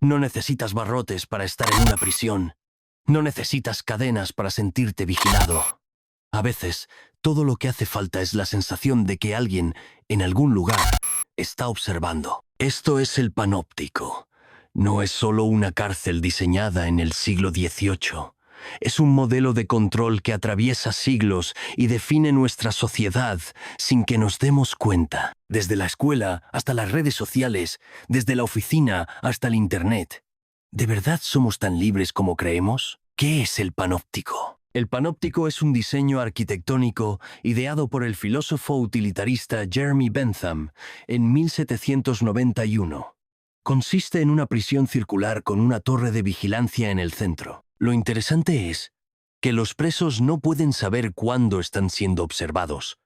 No necesitas barrotes para estar en una prisión. No necesitas cadenas para sentirte vigilado. A veces, todo lo que hace falta es la sensación de que alguien, en algún lugar, está observando. Esto es el panóptico. No es solo una cárcel diseñada en el siglo XVIII. Es un modelo de control que atraviesa siglos y define nuestra sociedad sin que nos demos cuenta. Desde la escuela hasta las redes sociales, desde la oficina hasta el Internet. ¿De verdad somos tan libres como creemos? ¿Qué es el panóptico? El panóptico es un diseño arquitectónico ideado por el filósofo utilitarista Jeremy Bentham en 1791. Consiste en una prisión circular con una torre de vigilancia en el centro. Lo interesante es que los presos no pueden saber cuándo están siendo observados,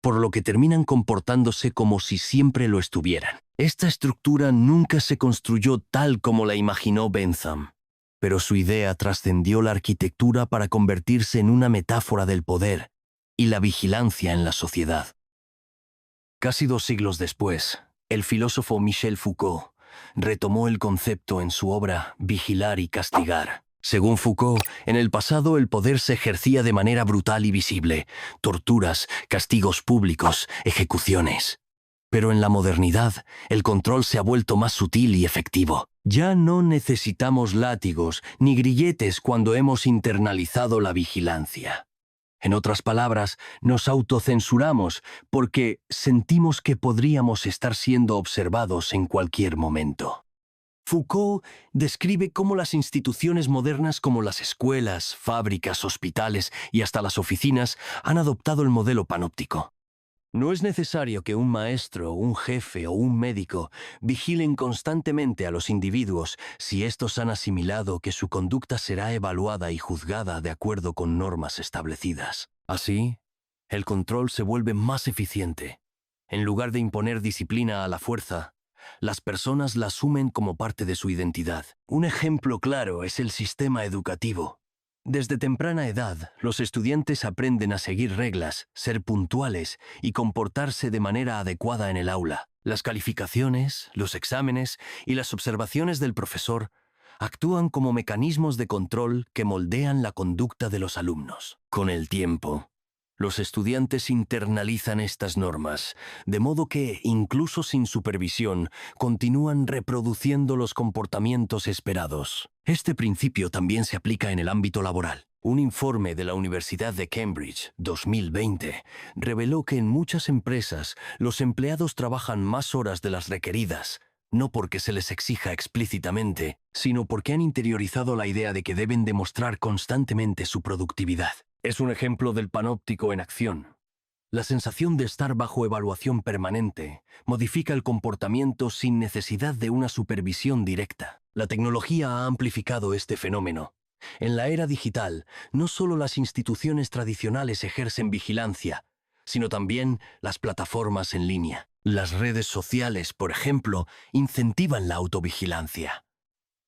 por lo que terminan comportándose como si siempre lo estuvieran. Esta estructura nunca se construyó tal como la imaginó Bentham, pero su idea trascendió la arquitectura para convertirse en una metáfora del poder y la vigilancia en la sociedad. Casi 2 siglos después, el filósofo Michel Foucault retomó el concepto en su obra Vigilar y castigar. Según Foucault, en el pasado el poder se ejercía de manera brutal y visible: torturas, castigos públicos, ejecuciones. Pero en la modernidad, el control se ha vuelto más sutil y efectivo. Ya no necesitamos látigos ni grilletes cuando hemos internalizado la vigilancia. En otras palabras, nos autocensuramos porque sentimos que podríamos estar siendo observados en cualquier momento. Foucault describe cómo las instituciones modernas como las escuelas, fábricas, hospitales y hasta las oficinas han adoptado el modelo panóptico. No es necesario que un maestro, un jefe o un médico vigilen constantemente a los individuos si estos han asimilado que su conducta será evaluada y juzgada de acuerdo con normas establecidas. Así, el control se vuelve más eficiente. En lugar de imponer disciplina a la fuerza, las personas la asumen como parte de su identidad. Un ejemplo claro es el sistema educativo. Desde temprana edad, los estudiantes aprenden a seguir reglas, ser puntuales y comportarse de manera adecuada en el aula. Las calificaciones, los exámenes y las observaciones del profesor actúan como mecanismos de control que moldean la conducta de los alumnos. Con el tiempo, los estudiantes internalizan estas normas, de modo que, incluso sin supervisión, continúan reproduciendo los comportamientos esperados. Este principio también se aplica en el ámbito laboral. Un informe de la Universidad de Cambridge, 2020, reveló que en muchas empresas los empleados trabajan más horas de las requeridas, no porque se les exija explícitamente, sino porque han interiorizado la idea de que deben demostrar constantemente su productividad. Es un ejemplo del panóptico en acción. La sensación de estar bajo evaluación permanente modifica el comportamiento sin necesidad de una supervisión directa. La tecnología ha amplificado este fenómeno. En la era digital, no solo las instituciones tradicionales ejercen vigilancia, sino también las plataformas en línea. Las redes sociales, por ejemplo, incentivan la autovigilancia.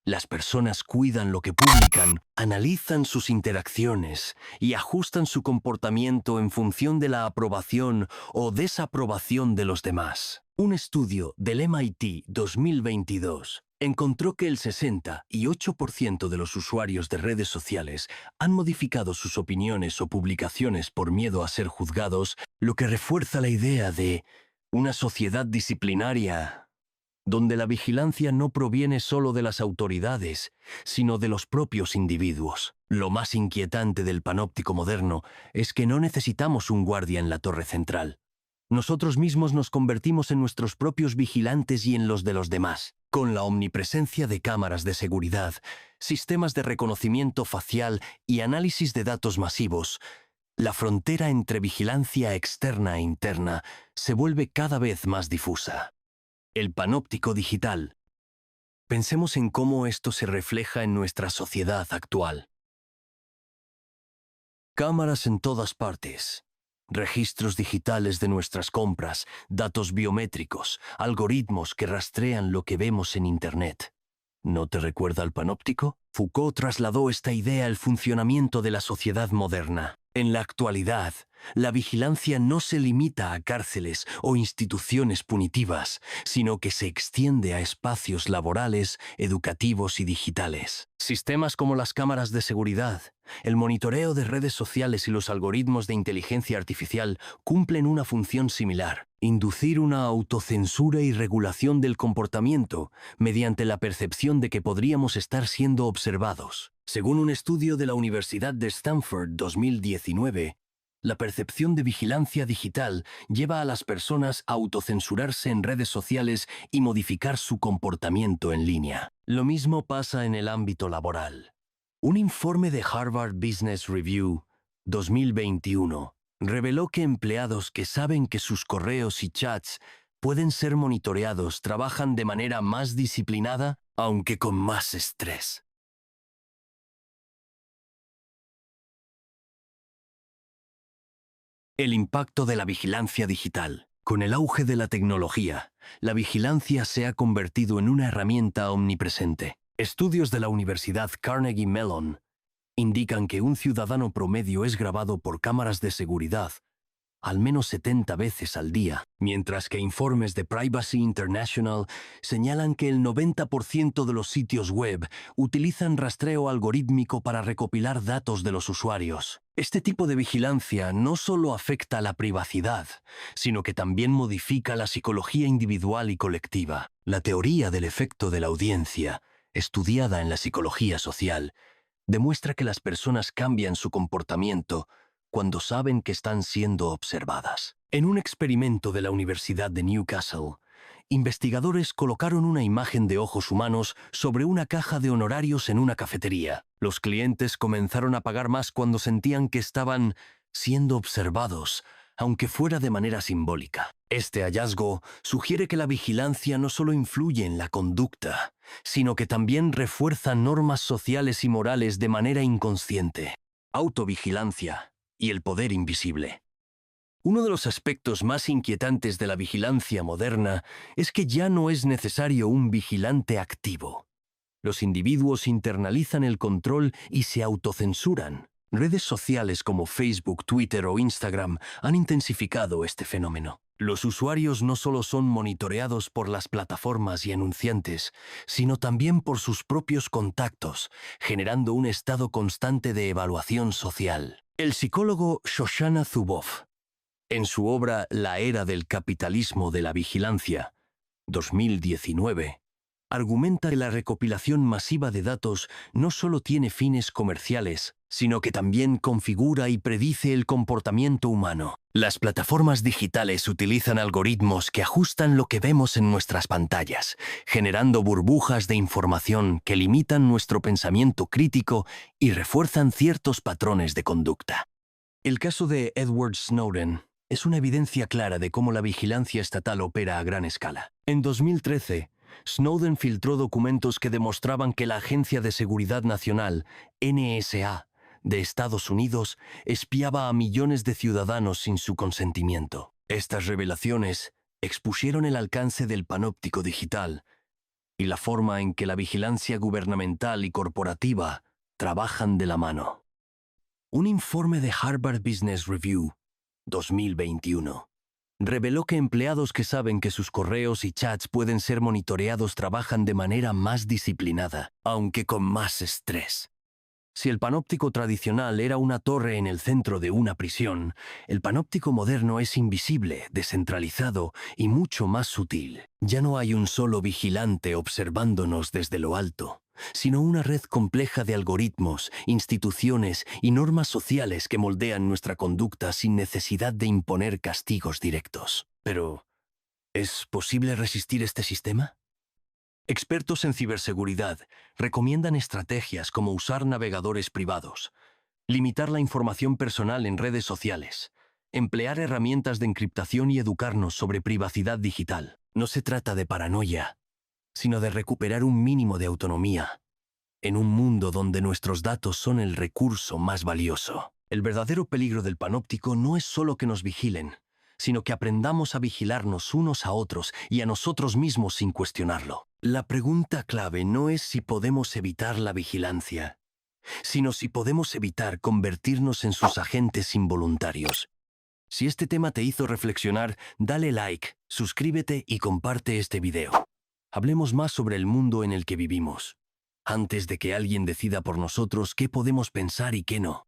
Las personas cuidan lo que publican, analizan sus interacciones y ajustan su comportamiento en función de la aprobación o desaprobación de los demás. Un estudio del MIT 2022 encontró que el 68% de los usuarios de redes sociales han modificado sus opiniones o publicaciones por miedo a ser juzgados, lo que refuerza la idea de una sociedad disciplinaria donde la vigilancia no proviene solo de las autoridades, sino de los propios individuos. Lo más inquietante del panóptico moderno es que no necesitamos un guardia en la torre central. Nosotros mismos nos convertimos en nuestros propios vigilantes y en los de los demás. Con la omnipresencia de cámaras de seguridad, sistemas de reconocimiento facial y análisis de datos masivos, la frontera entre vigilancia externa e interna se vuelve cada vez más difusa. El panóptico digital. Pensemos en cómo esto se refleja en nuestra sociedad actual. Cámaras en todas partes. Registros digitales de nuestras compras, datos biométricos, algoritmos que rastrean lo que vemos en Internet. ¿No te recuerda al panóptico? Foucault trasladó esta idea al funcionamiento de la sociedad moderna. En la actualidad, La vigilancia no se limita a cárceles o instituciones punitivas, sino que se extiende a espacios laborales, educativos y digitales. Sistemas como las cámaras de seguridad, el monitoreo de redes sociales y los algoritmos de inteligencia artificial cumplen una función similar: inducir una autocensura y regulación del comportamiento mediante la percepción de que podríamos estar siendo observados. Según un estudio de la Universidad de Stanford 2019, la percepción de vigilancia digital lleva a las personas a autocensurarse en redes sociales y modificar su comportamiento en línea. Lo mismo pasa en el ámbito laboral. Un informe de Harvard Business Review 2021 reveló que empleados que saben que sus correos y chats pueden ser monitoreados trabajan de manera más disciplinada, aunque con más estrés. El impacto de la vigilancia digital. Con el auge de la tecnología, la vigilancia se ha convertido en una herramienta omnipresente. Estudios de la Universidad Carnegie Mellon indican que un ciudadano promedio es grabado por cámaras de seguridad al menos 70 veces al día, mientras que informes de Privacy International señalan que el 90% de los sitios web utilizan rastreo algorítmico para recopilar datos de los usuarios. Este tipo de vigilancia no solo afecta a la privacidad, sino que también modifica la psicología individual y colectiva. La teoría del efecto de la audiencia, estudiada en la psicología social, demuestra que las personas cambian su comportamiento cuando saben que están siendo observadas. En un experimento de la Universidad de Newcastle, investigadores colocaron una imagen de ojos humanos sobre una caja de honorarios en una cafetería. Los clientes comenzaron a pagar más cuando sentían que estaban siendo observados, aunque fuera de manera simbólica. Este hallazgo sugiere que la vigilancia no solo influye en la conducta, sino que también refuerza normas sociales y morales de manera inconsciente. Autovigilancia y el poder invisible. Uno de los aspectos más inquietantes de la vigilancia moderna es que ya no es necesario un vigilante activo. Los individuos internalizan el control y se autocensuran. Redes sociales como Facebook, Twitter o Instagram han intensificado este fenómeno. Los usuarios no solo son monitoreados por las plataformas y anunciantes, sino también por sus propios contactos, generando un estado constante de evaluación social. El psicólogo Shoshana Zuboff, en su obra La era del capitalismo de la vigilancia, 2019, argumenta que la recopilación masiva de datos no solo tiene fines comerciales, sino que también configura y predice el comportamiento humano. Las plataformas digitales utilizan algoritmos que ajustan lo que vemos en nuestras pantallas, generando burbujas de información que limitan nuestro pensamiento crítico y refuerzan ciertos patrones de conducta. El caso de Edward Snowden es una evidencia clara de cómo la vigilancia estatal opera a gran escala. En 2013, Snowden filtró documentos que demostraban que la Agencia de Seguridad Nacional, NSA, de Estados Unidos, espiaba a millones de ciudadanos sin su consentimiento. Estas revelaciones expusieron el alcance del panóptico digital y la forma en que la vigilancia gubernamental y corporativa trabajan de la mano. Un informe de Harvard Business Review, 2021, reveló que empleados que saben que sus correos y chats pueden ser monitoreados trabajan de manera más disciplinada, aunque con más estrés. Si el panóptico tradicional era una torre en el centro de una prisión, el panóptico moderno es invisible, descentralizado y mucho más sutil. Ya no hay un solo vigilante observándonos desde lo alto, sino una red compleja de algoritmos, instituciones y normas sociales que moldean nuestra conducta sin necesidad de imponer castigos directos. Pero, ¿es posible resistir este sistema? Expertos en ciberseguridad recomiendan estrategias como usar navegadores privados, limitar la información personal en redes sociales, emplear herramientas de encriptación y educarnos sobre privacidad digital. No se trata de paranoia, sino de recuperar un mínimo de autonomía en un mundo donde nuestros datos son el recurso más valioso. El verdadero peligro del panóptico no es solo que nos vigilen, sino que aprendamos a vigilarnos unos a otros y a nosotros mismos sin cuestionarlo. La pregunta clave no es si podemos evitar la vigilancia, sino si podemos evitar convertirnos en sus agentes involuntarios. Si este tema te hizo reflexionar, dale like, suscríbete y comparte este video. Hablemos más sobre el mundo en el que vivimos, antes de que alguien decida por nosotros qué podemos pensar y qué no.